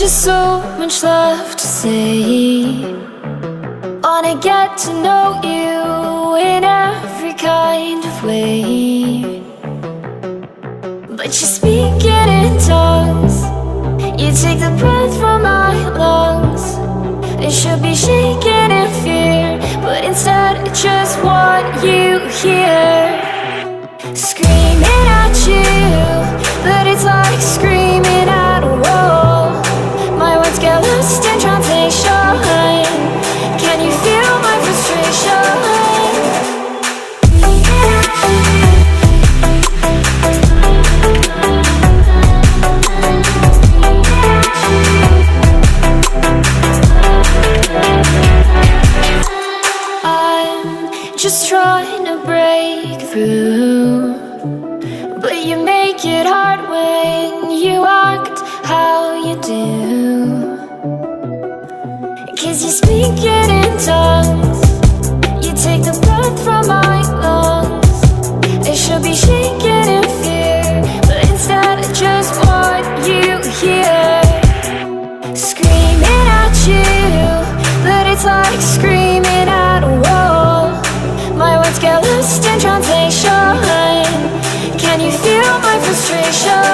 just so much left to say. Wanna get to know you in every kind of way. But you're speaking in tongues. You take the breath from my lungs. It should be shaking in fear, but instead I just want you here. Screaming at you, but it's like screaming at a wall. My words get lost in translation. Can you feel my frustration? Just trying to break through, but you make it hard when you act how you do. 'Cause you speak it in tongues. You take the breath from my lungs. It should be shaking in fear, but instead I just want you here. Screaming at you, but it's like screaming at a wall. My words get lost in translation. Can you feel my frustration?